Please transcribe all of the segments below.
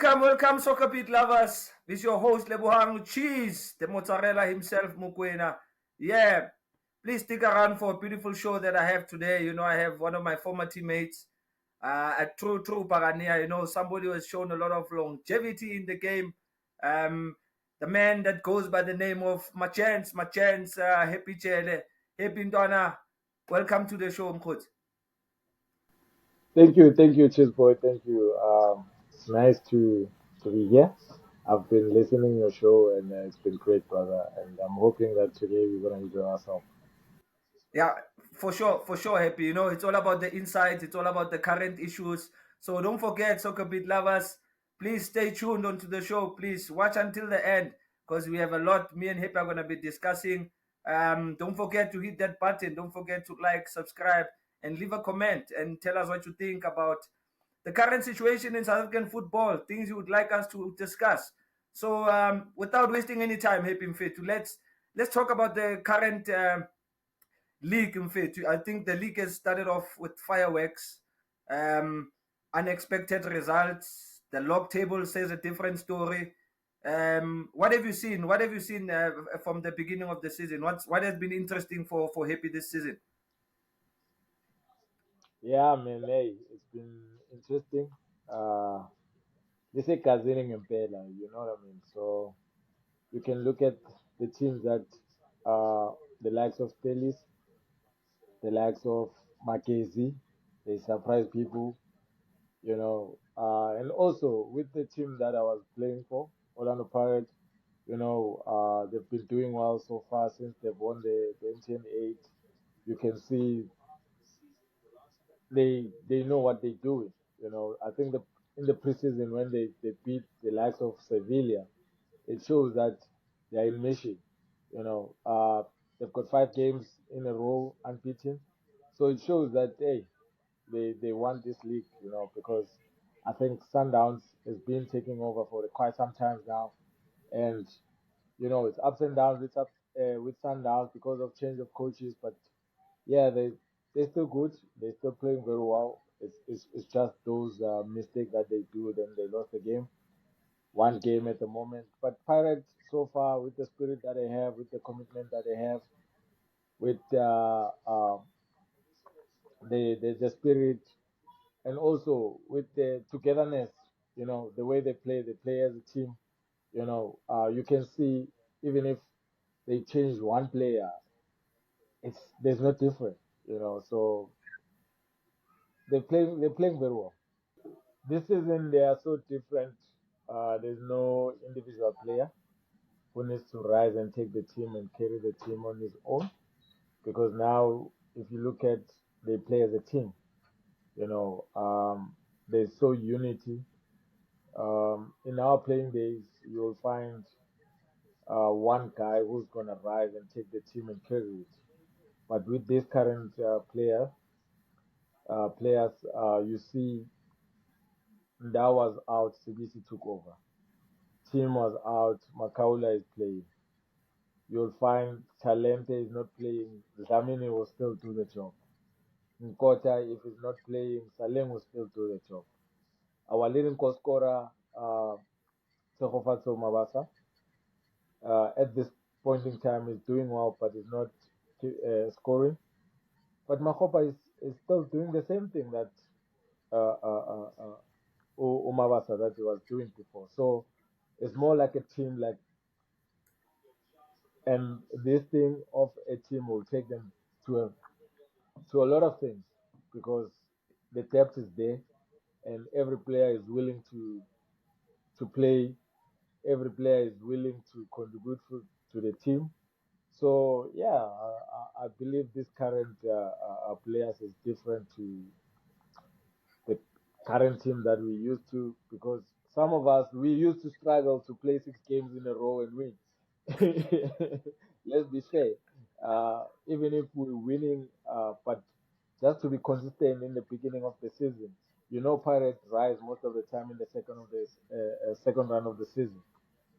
Welcome, soccer beat lovers. This is your host, Lebohang Cheese, the mozzarella himself, Mokoena. Yeah, please stick around for a beautiful show that I have today. You know, I have one of my former teammates, a true Parania. You know, somebody who has shown a lot of longevity in the game. The man that goes by the name of Magents, Happy Jele, Happy Ndwana. Welcome to the show, Mkhut. Thank you, Cheezboy. Thank you. It's nice to be here. I've been listening to your show and it's been great, brother. And I'm hoping that today we're gonna enjoy ourselves. Yeah, for sure, Happy. You know, it's all about the insights, it's all about the current issues. So don't forget, soccer beat lovers, please stay tuned onto the show. Please watch until the end because we have a lot me and Happy are going to be discussing. Don't forget to hit that button. Don't forget to like, subscribe, and leave a comment and tell us what you think about the current situation in South African football, things you would like us to discuss. So without wasting any time, Happy Mfethu, let's talk about the current league. In fact, I think the league has started off with fireworks, um, unexpected results. The log table says a different story. What have you seen? What have you seen from the beginning of the season? What has been interesting for Happy this season? Yeah, man, hey, it's been interesting. This is Kazining and Pela, you know what I mean? So you can look at the teams that the likes of Stelis, the likes of Mackenzie, they surprise people, you know. And also with the team that I was playing for, Orlando Pirates, they've been doing well so far since they've won the MTN 8. You can see they know what they're doing. You know, I think in the preseason when they beat the likes of Sevilla, it shows that they're in mission. You know, they've got 5 games in a row unbeaten, so it shows that hey, they want this league. You know, because I think Sundowns has been taking over for quite some time now, and it's ups and downs. It's up with Sundowns because of change of coaches, but yeah, they're still good. They're still playing very well. It's just those mistakes that they do, then they lost the game. One game at the moment, but Pirates so far with the spirit that they have, with the commitment that they have, with the spirit, and also with the togetherness. The way they play as a team. You can see even if they change one player, there's no difference. So they're playing very well. This season they are so different. There's no individual player who needs to rise and take the team and carry the team on his own. Because now, if you look at they play as a team, there's so unity. In our playing days, you'll find one guy who's gonna rise and take the team and carry it. But with this current players, you see Nda was out, Sibisi took over. Team was out, Makaula is playing. You'll find Talente is not playing, Dlamini will still do the job. Nkota, if he's not playing, Salem will still do the job. Our leading goal scorer, Tsegofatso Mabasa, at this point in time is doing well, but is not scoring. But Makopa is still doing the same thing that uh, uh, uh, uh, Umabasa that he was doing before. So it's more like a team, and this thing of a team will take them to a lot of things because the depth is there, and every player is willing to play. Every player is willing to contribute to the team. So yeah, I believe this current players is different to the current team that we used to because some of us we used to struggle to play 6 games in a row and win. Let's be fair. Even if we're winning, but just to be consistent in the beginning of the season, Pirates rise most of the time in the second round of the season.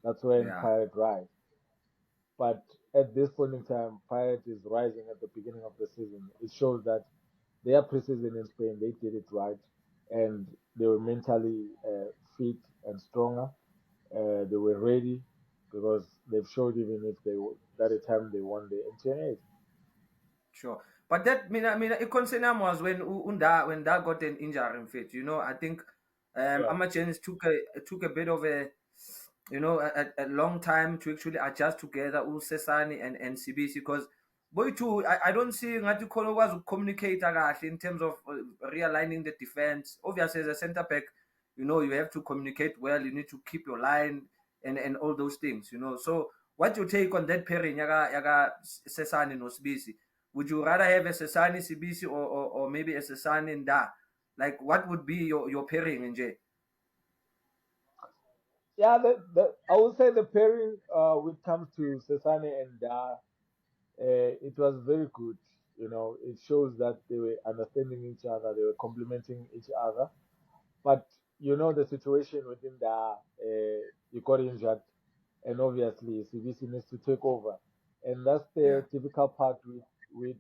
That's when Yeah. Pirates rise. But at this point in time, Pirates is rising at the beginning of the season. It shows that their preseason in Spain, they did it right, and they were mentally fit. and stronger. They were ready because they've showed even if that the time they won the NTNA. Sure. But that it concern was when Da got an injury in fit. I think Yeah, Magents took a bit of a long time to actually adjust together Sesani and CBC because boy too I don't see ngathi khona ukwazi ukucommunicate kahle in terms of realigning the defense. Obviously as a center back, you have to communicate well, you need to keep your line and all those things. So what you take on that pairing yaga Sesani no CBC? Would you rather have a Sesani CBC or maybe a Sesani and Da? Like what would be your pairing in J? yeah. I would say the pairing when it comes to Sesane and Da, it was very good. It shows that they were understanding each other, they were complementing each other. But the situation within the you got injured, and obviously CVC needs to take over, and that's Yeah. the difficult part with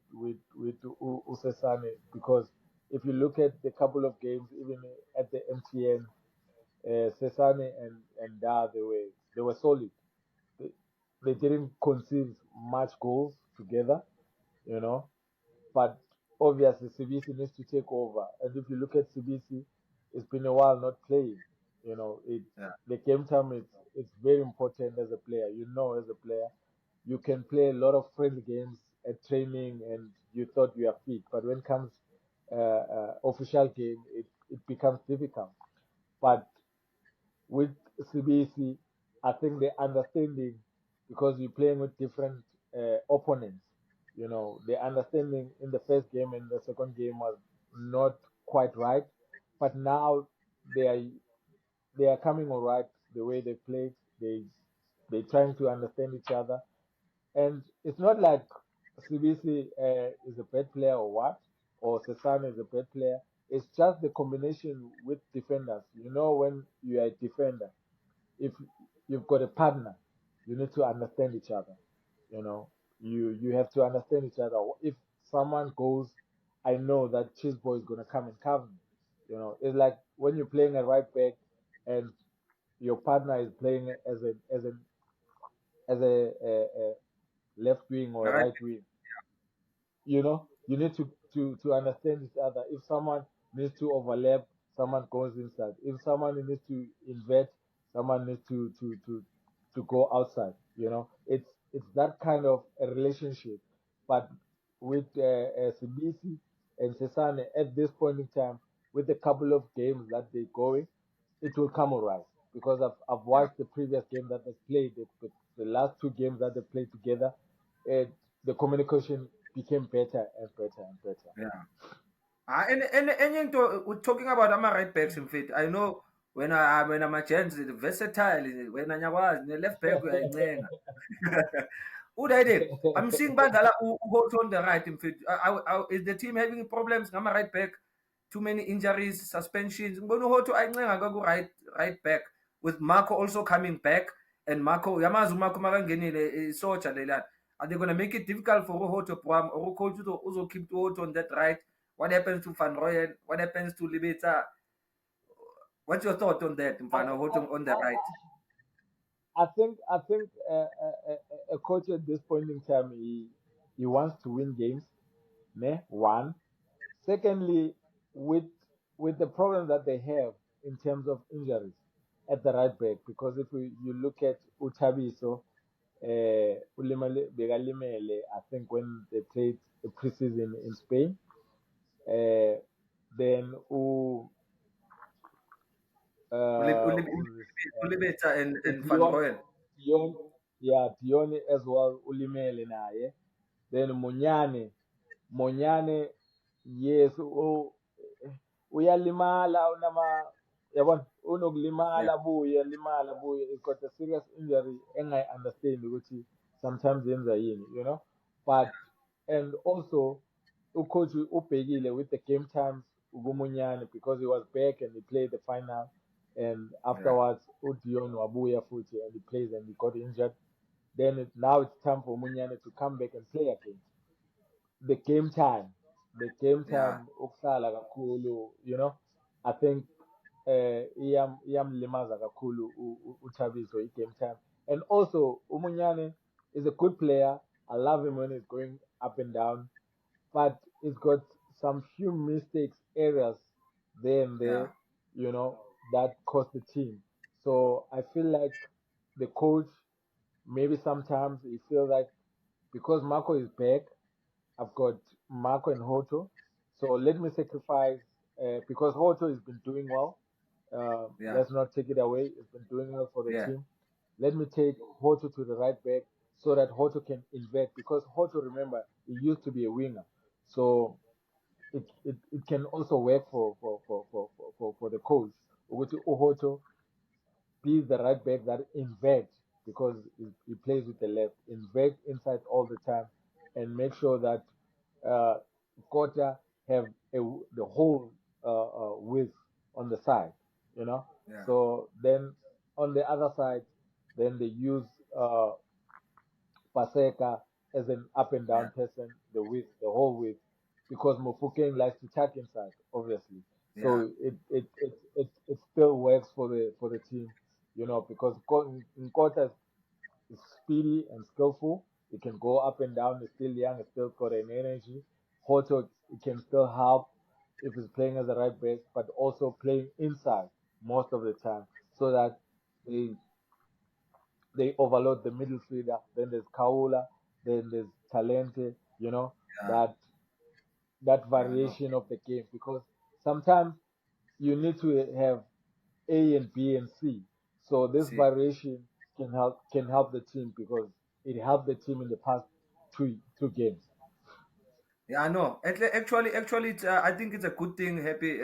Usesane because if you look at the couple of games, even at the MTN, Sesane and Da they were solid. They, they didn't concede much goals together, you know. But obviously, Sibisi needs to take over. And if you look at Sibisi, it's been a while not playing. Yeah. The game time it's very important as a player. As a player, you can play a lot of friendly games at training, and you thought you are fit. But when it comes official game, it becomes difficult. But with CBC, I think the understanding because you're playing with different opponents. The understanding in the first game and the second game was not quite right, but now they are they are coming all right. The way they play, they're trying to understand each other, and it's not like CBC is a bad player or what, or Cesar is a bad player. It's just the combination with defenders. When you are a defender, if you've got a partner, you need to understand each other. You know, you have to understand each other. If someone goes, I know that Cheezboy is gonna come and cover me. It's like when you're playing a right back and your partner is playing as a left wing or All a right. right wing. You need to understand each other. If someone needs to overlap, someone goes inside. If someone needs to invert, someone needs to go outside. It's that kind of a relationship. But with Sibisi and Sesane at this point in time, with a couple of games that they're going, it will come alright. Because I've Yeah. watched the previous game that they played, the last two games that they played together, and the communication became better and better and better. Yeah. And we're talking about ama right backs in fit. I know when I'm a chance versatile when I the left back uyayincenga. Udayide, I'm seeing Bandala who hold on the right in fit. Is the team having problems ngama right back? Too many injuries, suspensions. Ngibona uHoto ayincenga kaku right back with Marco also coming back and Marco yamazi uMarco makangenile isoja lelana. Are they going to make it difficult for Uhoto Pram or coach also keep to Uhoto on that right? What happens to Van Rooyen? What happens to Libeta? What's your thought on that, I, Mfana Uhoto on the right? I think a coach at this point in time he wants to win games. Ne? One. Secondly, with with the problem that they have in terms of injuries at the right back, because if you look at Utabiso, Bekalimele, I think when they played the preseason in Spain, uh, then who's this? Ulibeta and Van Dion, Rooyen. Dion, yeah, Dion as well. Ulimele naye. Then Monyane, yes, uyalimala yabona Yeah, unokulimala buye limala buye. He's got a serious injury engayi understand ukuthi sometimes yenza yini. But and also ucoach ubhekile with the game times ubumunyane because he was back and he played the final and yeah, afterwards uDion wabuya futhi and he plays and he got injured. Then now it's time for Munyane to come back and play again. The game time, the game yeah, time, ukusala kakhulu, I think iyamlimaza kakhulu uThabiso i-game time. And also Umunyane is a good player. I love him when he's going up and down, but he's got some few mistakes, errors there and Yeah, there, that cost the team. So I feel like the coach maybe sometimes he feels like because Marco is back, I've got Marco and Hoto. So let me sacrifice because Hoto has been doing well. yeah, Let's not take it away. He's been doing well for the yeah, team. Let me take Hoto to the right back so that Hoto can invert because Hoto, remember, he used to be a winger. So it can also work for the coach. Ukuthi uHoto be the right back that invert because he plays with the left, invert inside all the time, and make sure that uh, Kota have the whole width on the side, you know. yeah, So then on the other side, then they use Paseka as an up and yeah, down person, the whole width, because Mofokeng likes to tap inside, obviously. yeah, So it still works for the team, because Nkota is speedy and skillful. He can go up and down. He's still young. He's still got an energy. Hoto, he can still help if he's playing as a right back, but also playing inside most of the time, so that they they overload the midfielder. Then there's Kaula, then there's Talente, yeah, that that yeah. No, variation of the game because sometimes you need to have A and B and C. So this see. variation can help the team because it helped the team in the past two games. Yeah, I know. Actually, I think it's a good thing. Happy,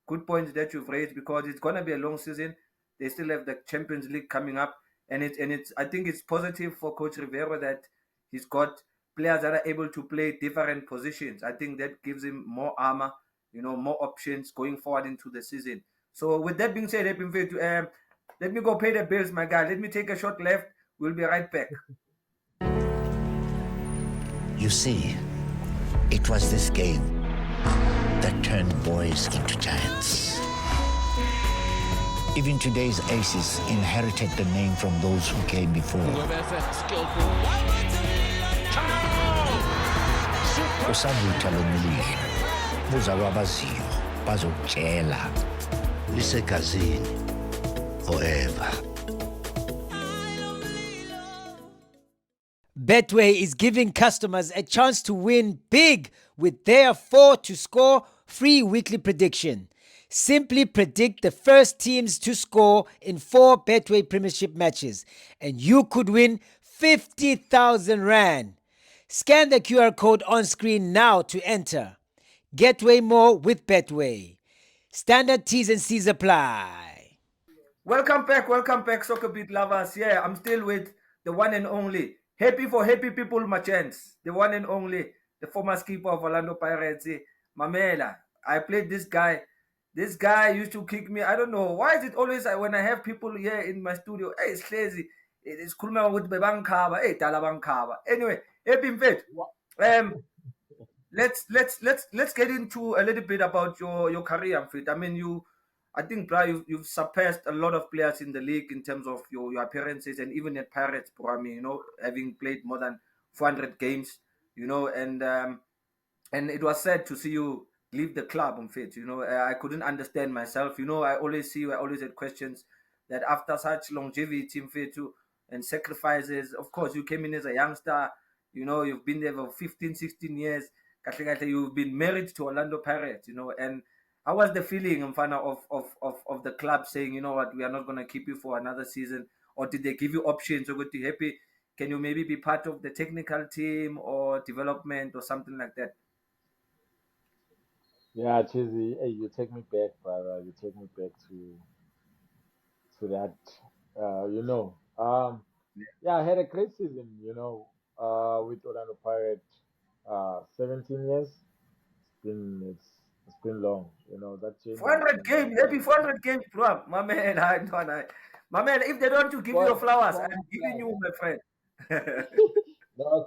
good point that you've raised because it's gonna be a long season. They still have the Champions League coming up, and it's. I think it's positive for Coach Rivera that he's got players that are able to play different positions. I think that gives him more armor, more options going forward into the season. So with that being said, Happy Mfethu, let me go pay the bills, my guy. Let me take a short left. We'll be right back. You see, it was this game that turned boys into giants. Even today's aces inherited the name from those who came before. Usavutha lo mlilo, buzalwa abaziyo, bazokutshela. Lisegazini, forever. Betway is giving customers a chance to win big with their 4 to score free weekly prediction. Simply predict the first teams to score in 4 Betway Premiership matches, and you could win 50,000 Rand. Scan the QR code on screen now to enter. Get way more with Betway. Standard T's and C's apply. Welcome back, soccer beat lovers. Yeah, I'm still with the one and only Happy for Happy People Magents, the one and only, the former skipper of Orlando Pirates, Mamela. I played this guy. This guy used to kick me. I don't know why is it always when I have people here in my studio. Hey, it's lazy. It's kulma with Bebankaba. Hey, Talabankaba. Anyway, Happy Mfet. Um, let's get into a little bit about your career, Mfet. I mean, I think, bro, you've surpassed a lot of players in the league in terms of your appearances and even at Pirates, bro. I mean, having played more than 400 games, and it was sad to see you leave the club on fit. I couldn't understand myself. I always see you, I always had questions that after such longevity in fit and sacrifices, of course, you came in as a youngster. You've been there for 15, 16 years. You've been married to Orlando Pirates, and how was the feeling, Mfana, of the club saying, you know what, we are not going to keep you for another season? Or did they give you options? Or good to happy? Can you maybe be part of the technical team or development or something like that? Yeah, Chizzy, hey, you take me back, brother. You take me back to that. Yeah, I had a great season. With Orlando Pirates. 17 years. It's been long. That journey has 400 been games, maybe long. 400 games, bro. My man, my man, if they don't to give you your But flowers, time I'm giving flies. you, my friend. No,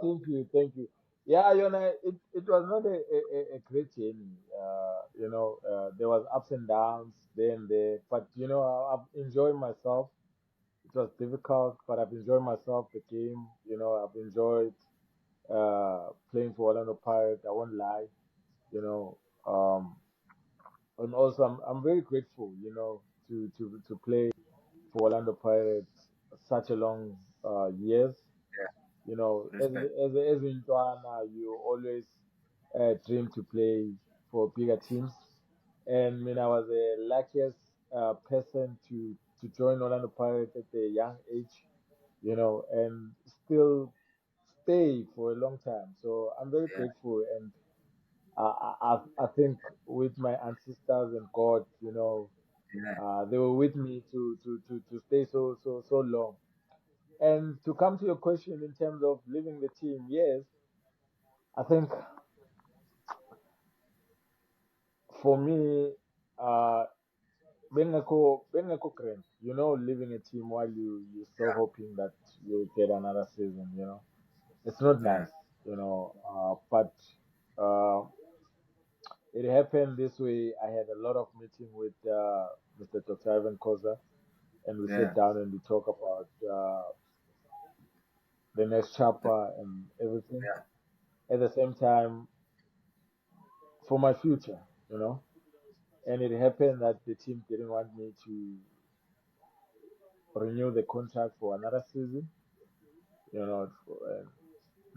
thank you. Yeah, it was not a great journey. There was ups and downs there and there, but I've enjoyed myself. It was difficult, but I've enjoyed myself. The game, I've enjoyed playing for Orlando Pirates. I won't lie, you know. Um, and also I'm very grateful, to play for Orlando Pirates such a long years. As Respect. as in Ghana, you always dream to play for bigger teams. And I was the luckiest person to join Orlando Pirates at a young age, and still stay for a long time. So I'm very Yeah, grateful, and I think with my ancestors and God, yeah, they were with me to stay so long. And to come to your question in terms of leaving the team, yes, I think for me, uh, being a grand, leaving a team while you're still hoping that you'll get another season, it's not yeah, nice, but uh, it happened this way. I had a lot of meeting with Mr. Dr. Ivan Koza, and we yeah, sit down and we talk about the next chapter and everything. yeah, At the same time, for my future, you know. And it happened that the team didn't want me to renew the contract for another season. And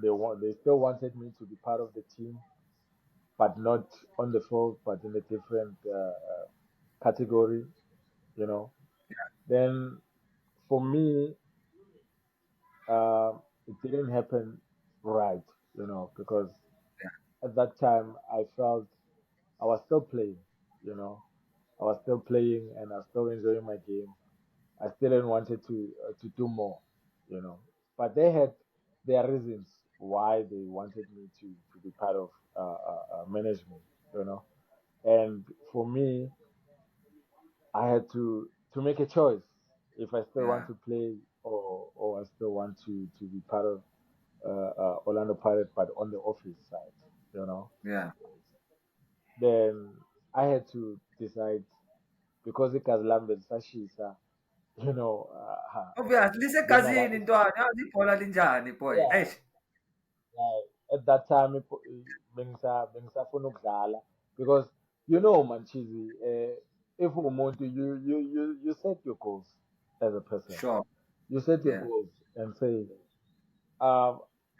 they still wanted me to be part of the team, but not on the field, but in a different category. You know. Then for me, uh, it didn't happen right. Because at that time I felt I was still playing. You know, I was still playing and I was still enjoying my game. I still wanted to do more, you know. But they had their reasons why they wanted me to be part of management, you know. And for me, I had to make a choice if I still want yeah, to play or I still want to be part of Orlando Pirates, but on the office side, you know. yeah. Then I had to decide because it has landed Sashisa, you know, Obviously, Benga- lisegazini intwana yazi ibhola linjani boy. yeah, Eish. at that time bengisafuna ukudlala because Manchizi, if umuntu you set your goals as a person. Sure. You set your Yeah. goals and say, uh,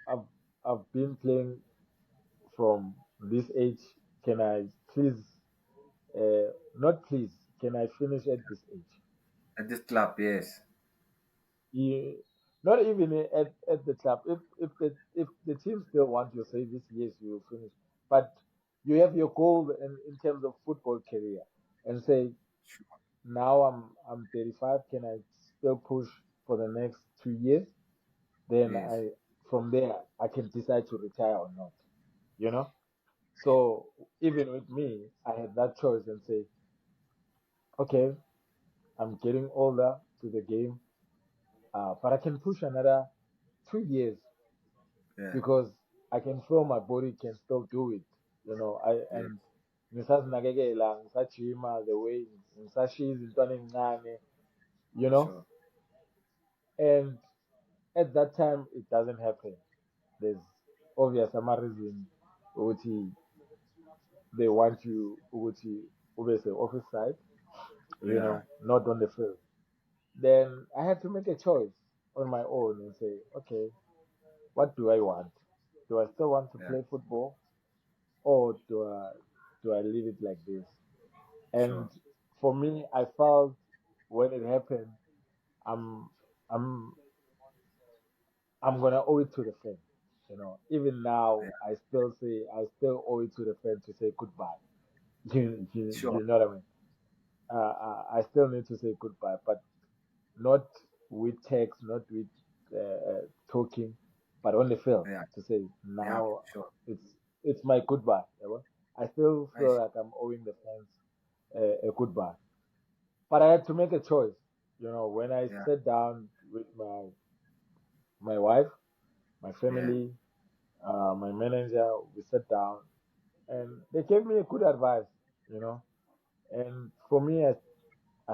I've I've been playing from this age. Can I please, not please, can I finish at this age? At this club, yes. You, not even at the club. If the team still want your service, yes, you will finish. But you have your goal in terms of football career, and say now I'm 35. Can I still push for the next 2 years? Then Yes. from there I can decide to retire or not. You know. So even with me, I had that choice and say, okay, I'm getting older to the game, but I can push another 2 years Yeah. because I can feel my body can still do it. I Yes. and ngisazinakekela, ngisajima the way ngisashiya izintwana ezincane, you know. Sure. And at that time it doesn't happen. There's obvious ama reason ukuthi they want you ukuthi ube office side, Yeah. not on the field. Then I had to make a choice on my own and say, okay, what do I want? Do I still want to Yeah. play football or do I leave it like this? And Sure. for me, I felt when it happened, I'm I'm I'm gonna owe it to the fan. Even now, Yeah. I still owe it to the fan to say goodbye. Sure. You know what I mean? I still need to say goodbye, but not with text, not with talking, but on the field Yeah. to say Yeah. now Sure. it's my goodbye. I still feel Eish. like I'm owing the fans a goodbye. But I had to make a choice. When I Yeah. sat down with my wife, my Yeah. family, my manager, we sat down, and they gave me a good advice, you know. And for me, I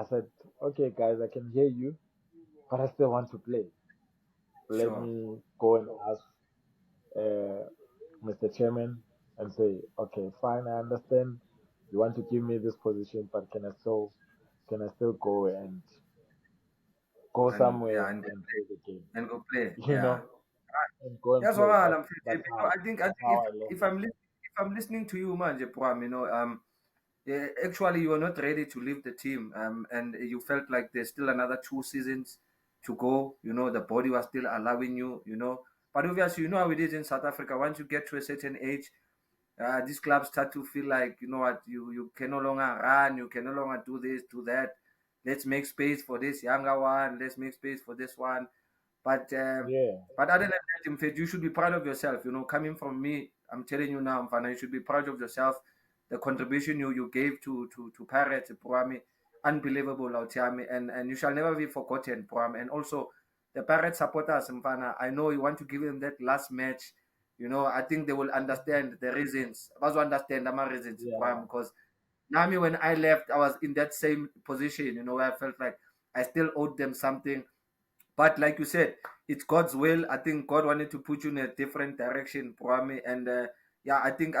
said, okay, guys, I can hear you, but I still want to play. Let Sure. me go and ask Mr. Chairman and say, okay, fine, I understand you want to give me this position, but can I still go and go And yeah, somewhere and play the game, and go play. you Yeah. know, and go and That's play. all. That's I'm that's you know, how I think that's how I if left it. I'm listening to you, man, Pram, actually you were not ready to leave the team, and you felt like there's still another 2 seasons to go. The body was still allowing you. But obviously, you know how it is in South Africa. Once you get to a certain age, these clubs start to feel like, you know what, you can no longer run, you can no longer do this, do that. Let's make space for this younger one. Let's make space for this one. But Yeah, other than that, in fact, you should be proud of yourself. Coming from me, I'm telling you now, Mfana, you should be proud of yourself. The contribution you gave to Pirates, Puami, unbelievable, Lautiami, and you shall never be forgotten, Puami. And also, the Pirates supporters, Mfana, I know you want to give them that last match. I think they will understand the reasons. I also understand the reasons, yeah, Puami, because Nami, when I left, I was in that same position, where I felt like I still owed them something. But like you said, it's God's will. I think God wanted to put you in a different direction, Prami. And yeah, I think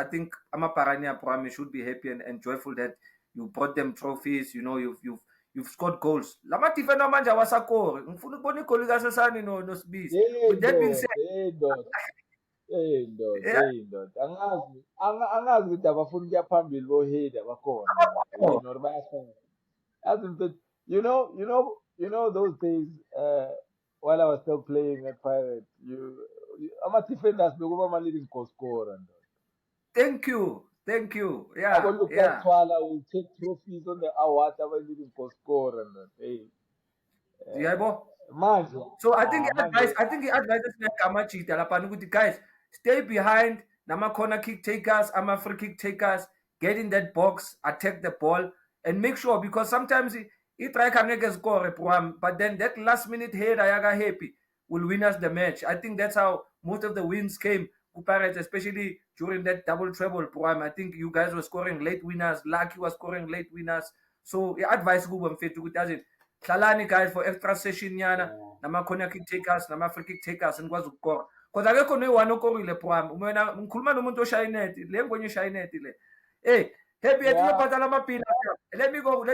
Amaparania Prami should be happy and joyful that you brought them trophies. You've scored goals. Lama tifena manja wasakore. Ngifuna ukubona igoli kasesani no Sibisi. hey, With that being said, indoda, indoda, yeah, indoda. Angazi ukuthi abafuna ukuya phambili boheda bakhona na. Nor bayasonga. Hasn't it? Those days. While I was still playing at Pirate, I'm a defender. Bekuba ama leading goal scorer. thank you. Thank you. Abo Yeah, Lucas yeah. Twala will take trophies on the award. I'm a leading goal scorer. Hey, Yabo. manje, So manje, I think he advises me Kamachita lapha ukuthi guys, stay behind nama corner kick takers, ama free kick takers, get in that box, attack the ball, and make sure, because sometimes he try can score but then that last minute header yaga happy will win us the match. I think that's how most of the wins came to Pirates, especially during that double treble Puam. I think you guys were scoring late winners, Lucky was scoring late winners. So advice Google Mfetu ukuthi hlalani guys for extra session yana yeah, nama-corner kick takers nama-free kick takers nikwazi ukukora because akekho noyi-one okorile pwami mina ngikhuluma nomuntu oshaya ineti le ngwenye eshaya ineti le hey happy yethu yeah, uyobhatala amabhili let me go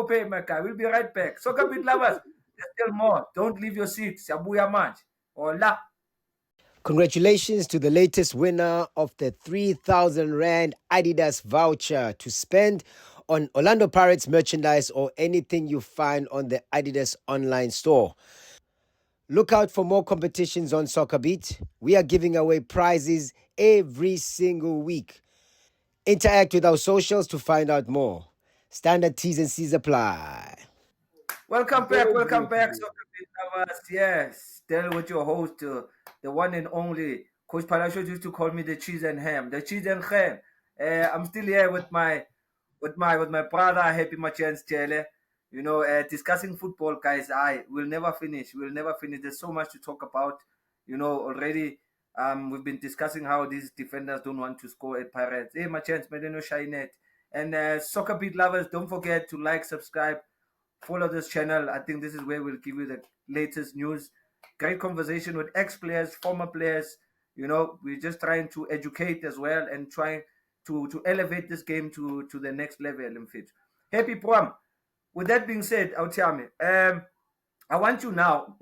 pay my guy, we'll be right back. Soccer beat lovers, there's still more. Don't leave your seat. Siyabuya manje. Hola. Congratulations to the latest winner of the 3,000 Rand Adidas voucher to spend on Orlando Pirates merchandise or anything you find on the Adidas online store. Look out for more competitions on Soccer Beat. We are giving away prizes every single week. Interact with our socials to find out more. Standard T's and C's apply. Welcome back, welcome back, Msebenzile. Soccer Beat lovers. Yes, still with your host, the one and only Coach Palasho used to call me the cheese and ham, the cheese and ham. I'm still here with my brother Happy Jele. Discussing football, guys. I will never finish. We'll never finish. There's so much to talk about. Already. We've been discussing how these defenders don't want to score at Pirates. Hey, my chance, no shine it. And Soccer Beat lovers, don't forget to like, subscribe, follow this channel. I think this is where we'll give you the latest news. Great conversation with ex-players, former players. We're just trying to educate as well and trying to elevate this game to the next level in fit. Happy Pram. With that being said, Autiame, I want you now,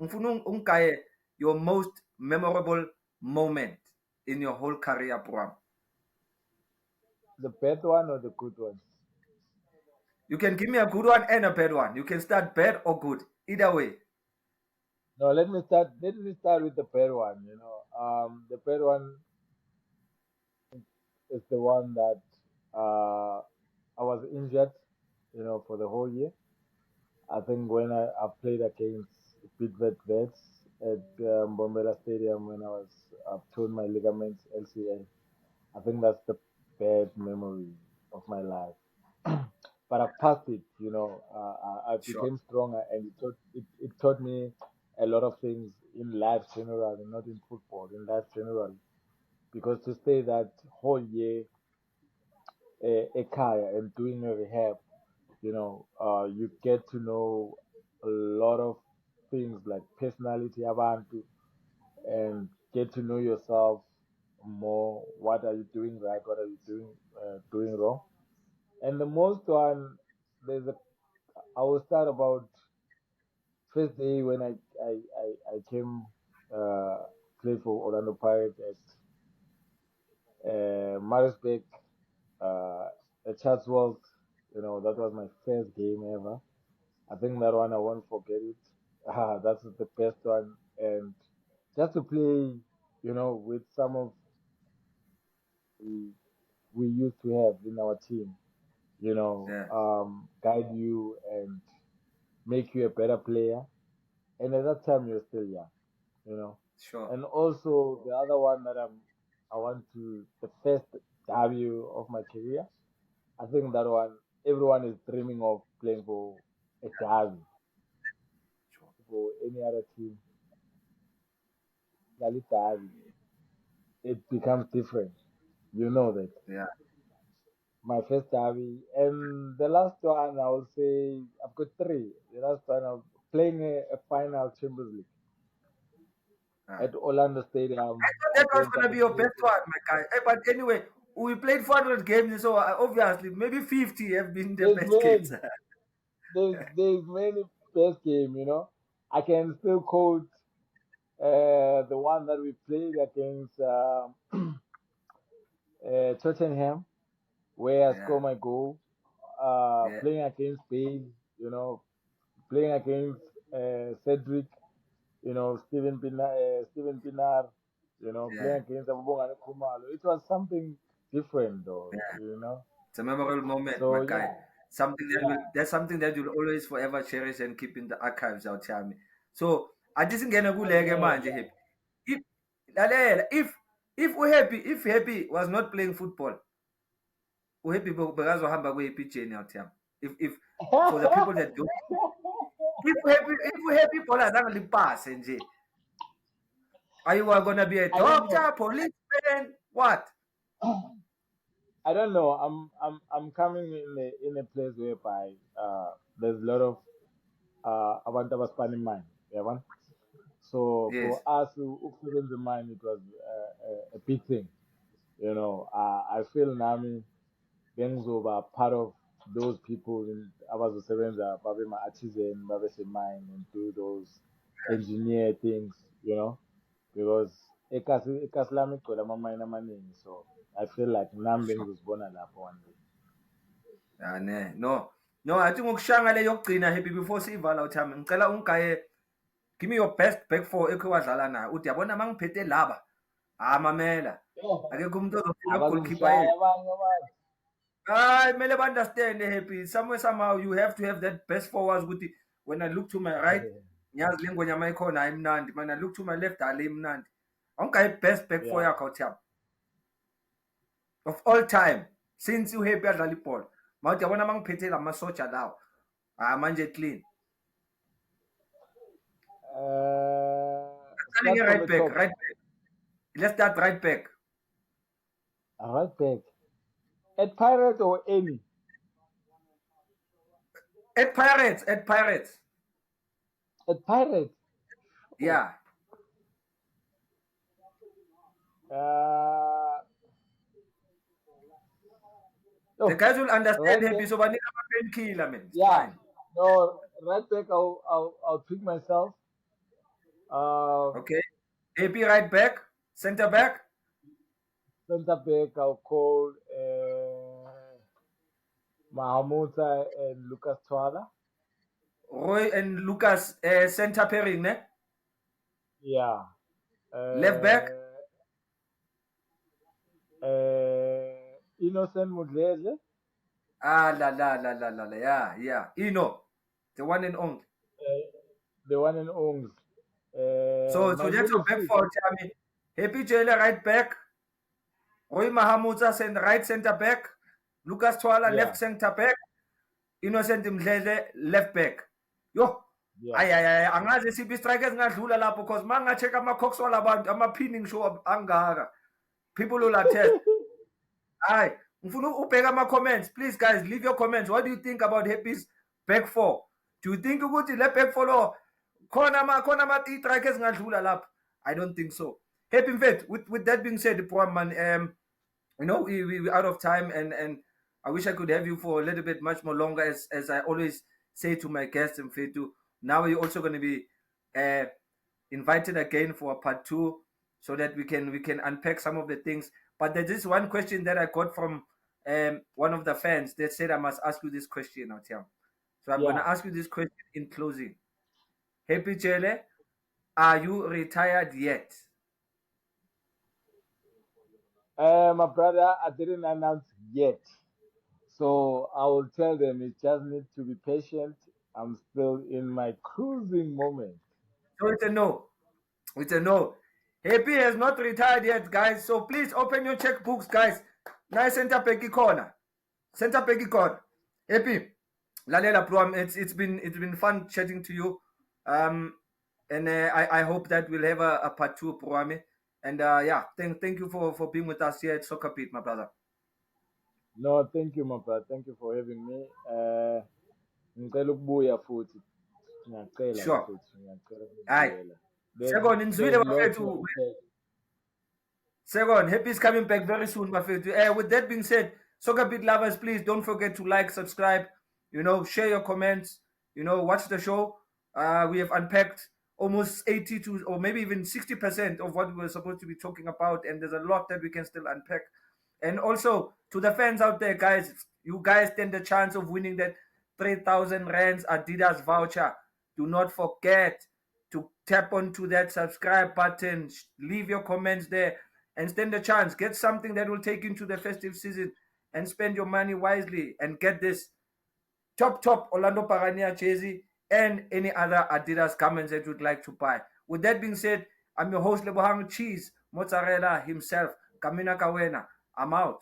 your most memorable moment in your whole career, Pram. The bad one or the good one? You can give me a good one and a bad one. You can start bad or good. Either way. No, let me start with the bad one. The bad one is the one that I was injured, for the whole year. I think when I played against Betway Vets at Bombela Stadium when I've torn my ligaments LCA. I think that's the bad memory of my life. But I passed it. I Sure. became stronger, and it taught me a lot of things in life generally, not in football, in life generally. because to stay that whole year ekaya and doing a rehab, you get to know a lot of things like personality abantu and get to know yourself more. What are you doing right? What are you doing wrong? And the most one, I will start about first day when I came play for Orlando Pirates at Marisbeck at Chatsworth. That was my first game ever. I think that one I won't forget it. That's the best one. And just to play, with some of we used to have in our team, Yeah, guide you and make you a better player. And at that time, you're still young, you know. sure. And also the other one that I want to the first W of my career. I think that one everyone is dreaming of playing for a derby Sure. for any other team. Like derby, it becomes different. You know that. Yeah. My first derby and the last one I will say I've got three. The last one I'm playing a final Champions League Ah. at Orlando Stadium That was against gonna be your best Atletico. one, my guy. But anyway, we played 400 games, so obviously maybe 50 have been the There's best games. many, there's many best game. I can still quote the one that we played against Tottenham, where I Yeah, score my goal. yeah, Playing against Bale, playing against Cedric, Steven Pinar, yeah, playing against Abubonga Kumalo. It was something different yeah. though. It's a memorable moment, my So guy. yeah, Something yeah, that's something that you'll always forever cherish and keep in the archives out here. So I disingena kuleke man, manje happy. If lalela, if we happy was not playing football, uhappy bekazohamba kwe journey out here. If for the people that don't, if we happy ballers angalipase nje. Are you gonna be a I don't know. doctor, policeman, what? I don't know. I'm coming in a place whereby there's a lot of abantu abaspan in mind. Yeah, so Yes, for us who in mind, it was a big thing. I feel Nami bengizoba part of those people in abazosebenza babe ma-artisan babe semine and do those engineer things, because ikasi lami igcwele ama-mine amaningi, so I feel like nami sure. bengizozibona lapho one day. Ah, ne. No, I think ngokushanga le yokugcina happy before siyivala uthami. Ngicela ungaye give me your best back four ekhe wadlala nayo. Uthi yabona mangiphethe laba. Mamela. Akekho umuntu ozofika goalkeeper Abazongishaya yethu. abanye abantu. Hayi, kumele ba-understand happy. Somewhere somehow you have to have that best forwards ukuthi when I look to my right, ngiyazi le ngonyama ikhona ayimnandi. When I look to my left, ale imnandi. Awungaye best back four Yeah. yakho uthami. Of all time since uhappy adlala ibhola. Mawuthi yabona mangiphethe la masoja lawo. Manje clean. Starting Start a from right the back, top. right back. Let's start right back. Right back. At Pirate or any? At Pirates. At Pirate. Yeah. The guys will understand right happy, back. so banika painkiller, man. It's Yeah. fine. No, right back. I'll pick myself. Okay. AP right back, center back. Center back. I'll call Mahamuta and Lucas Twala. Roy and Lucas center pairing, ne? Yeah. Left back. Innocent Mudleze. La. Yeah. Ino. The one and only. The one and only. So that's your back four, Chami. Happy Jele right back. Roy Mahamuza right center back. Lucas Twala left center back. Innocent Mdlele left back. Yo. Ay angazi siphi strikers ngadlula lapho because manga check ama cox wala abantu ama pinning show angaka. People will attest. Hi, ubheka ama-comments. Please, guys, leave your comments. What do you think about Happy's back four? Do you think ukuthi le back four lo khona ama-strike ezingadlula lapha? I don't think so. Happy, in fact, with that being said, man, you know, we're out of time, and I wish I could have you for a little bit much more longer, as I always say to my guests, in fact, now you're also going to be invited again for a part 2, so that we can unpack some of the things. But there's this one question that I got from one of the fans that said I must ask you this question, Otiam. So I'm going to ask you this question in closing. Happy Jele, are you retired yet? My brother, I didn't announce yet. So I will tell them it just needs to be patient. I'm still in my cruising moment. So it's a no. It's a no. Happy has not retired yet, guys. So please open your checkbooks, guys. Nice center peggy corner. Center peggy corner. Happy. Lalela Prom, it's been fun chatting to you. And I hope that we'll have a part 2, Proame. And yeah, thank you for being with us here at Soccer Pit, my brother. No, thank you, my brother. Thank you for having me. Ngicela ukubuya futhi. Ngiyacela Sure. futhi, ngiyacela Hayi. ukubuyela. Second, Nzwile There's lots bafethu. of things. Second, Happy is coming back very soon, bafethu. With that being said, Soccer Pit lovers, please don't forget to like, subscribe, share your comments, watch the show. We have unpacked almost 80 to, or maybe even 60% of what we were supposed to be talking about, and there's a lot that we can still unpack. And also, to the fans out there, guys, you guys stand the chance of winning that 3,000 rands Adidas voucher. Do not forget to tap onto that subscribe button, leave your comments there, and stand the chance. Get something that will take you into the festive season, and spend your money wisely, and get this top Orlando Pagania jersey and any other Adidas garments that you'd like to buy. With that being said, I'm your host, Lebohang Cheese Mozzarella himself, Kamina Kawena. I'm out.